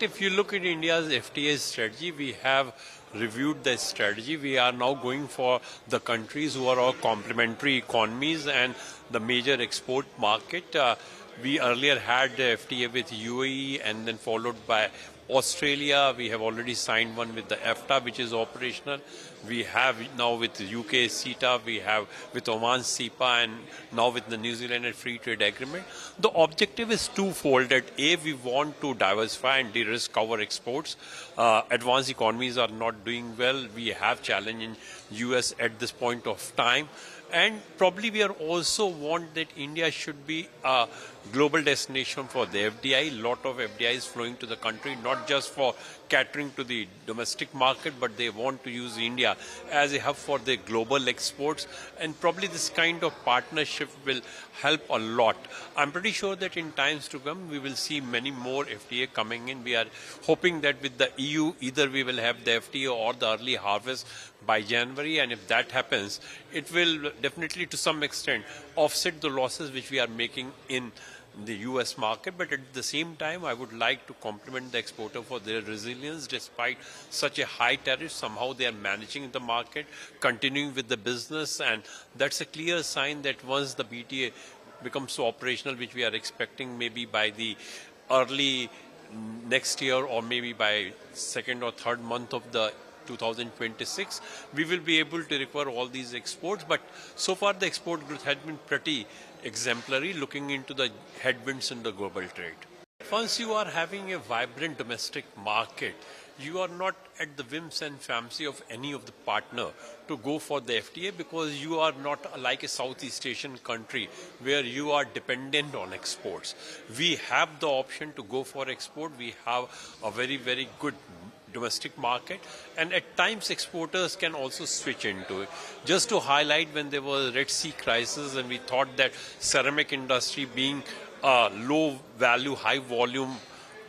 If you look at India's FTA strategy, we have reviewed the strategy. We are now going for the countries who are all complementary economies and the major export market. We earlier had the FTA with UAE and then followed by Australia. We have already signed one with the EFTA, which is operational. We have now with the UK CETA, we have with Oman CEPA, and now with the New Zealand Free Trade Agreement. The objective is twofold. That A, we want to diversify and de-risk our exports. Advanced economies are not doing well. We have challenge in US at this point of time. And probably we are also want that India should be a global destination for the FDI. A lot of FDI is flowing to the country, not just for catering to the domestic market, but they want to use India as a hub for their global exports. And probably this kind of partnership will help a lot. I'm pretty sure that in times to come, we will see many more FTA coming in. We are hoping that with the EU, either we will have the FTA or the early harvest by January, and if that happens, it will definitely to some extent offset the losses which we are making in the US market. But at the same time, I would like to compliment the exporter for their resilience despite such a high tariff. Somehow they are managing the market, continuing with the business, and that's a clear sign that once the BTA becomes operational, which we are expecting maybe by the early next year or maybe by second or third month of the 2026, we will be able to recover all these exports. But so far the export growth has been pretty exemplary looking into the headwinds in the global trade. Once you are having a vibrant domestic market, you are not at the whims and fancy of any of the partner to go for the FTA, because you are not like a Southeast Asian country where you are dependent on exports. We have the option to go for export. We have a very, very good domestic market, and at times exporters can also switch into it. Just to highlight, when there was Red Sea crisis and we thought that ceramic industry being a low value, high volume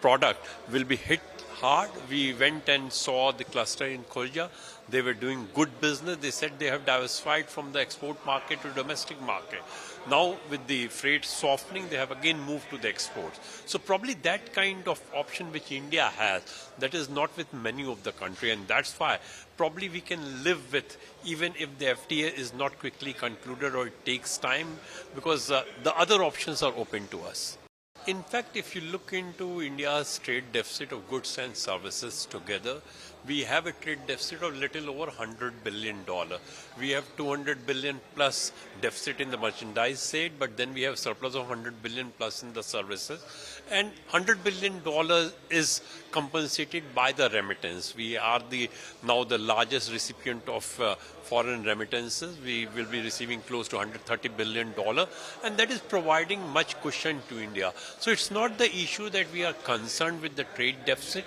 product will be hit hard, we went and saw the cluster in Khurja. They were doing good business. They said they have diversified from the export market to domestic market. Now with the freight softening, they have again moved to the exports. So probably that kind of option which India has, that is not with many of the country, and that's why probably we can live with, even if the FTA is not quickly concluded or it takes time, because the other options are open to us. In fact, if you look into India's trade deficit of goods and services together, we have a trade deficit of little over $100 billion. We have 200 billion plus deficit in the merchandise side, but then we have surplus of 100 billion plus in the services. And $100 billion is compensated by the remittance. We are now the largest recipient of foreign remittances. We will be receiving close to $130 billion, and that is providing much cushion to India. So it's not the issue that we are concerned with the trade deficit,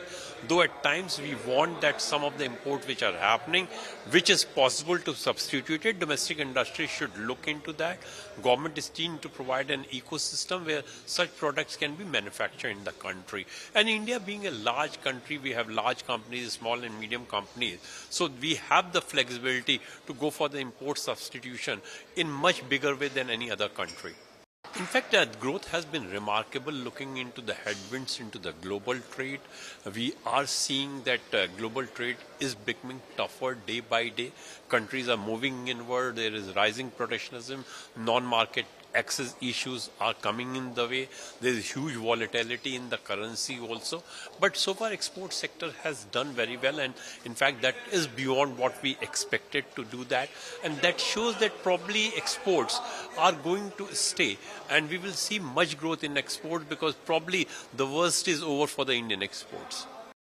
though at times we want that some of the imports which are happening, which is possible to substitute it, domestic industry should look into that. Government is keen to provide an ecosystem where such products can be manufactured in the country. And India being a large country, we have large companies, small and medium companies. So we have the flexibility to go for the import substitution in much bigger way than any other country. In fact, growth has been remarkable looking into the headwinds into the global trade. We are seeing that global trade is becoming tougher day by day. Countries are moving inward. There is rising protectionism. Non-market access issues are coming in the way. There is huge volatility in the currency also. But so far, export sector has done very well. And in fact, that is beyond what we expected to do that. And that shows that probably exports are going to stay. And we will see much growth in exports, because probably the worst is over for the Indian exports.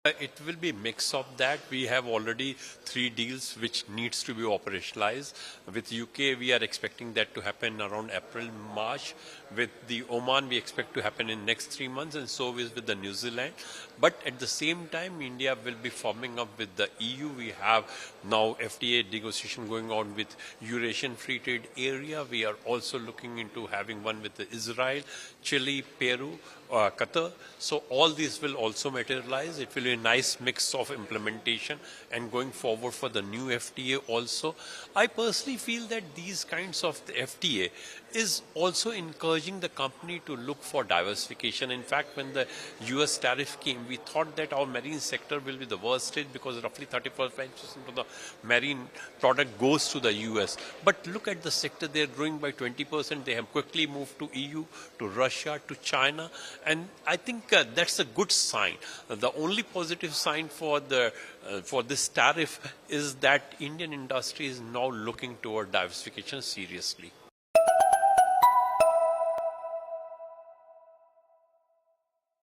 It will be a mix of that. We have already 3 deals which needs to be operationalized. With UK, we are expecting that to happen around April, March. With the Oman, we expect to happen in next 3 months, and so is with the New Zealand. But at the same time, India will be forming up with the EU. We have now FTA negotiation going on with Eurasian Free Trade Area. We are also looking into having one with Israel, Chile, Peru. Qatar. So all these will also materialize. It will be a nice mix of implementation and going forward for the new FTA also. I personally feel that these kinds of the FTA is also encouraging the company to look for diversification. In fact, when the US tariff came, we thought that our marine sector will be the worst hit because roughly 35% of the marine product goes to the US. But look at the sector, they are growing by 20%. They have quickly moved to EU, to Russia, to China. And I think that's a good sign. The only positive sign for this tariff is that Indian industry is now looking toward diversification seriously.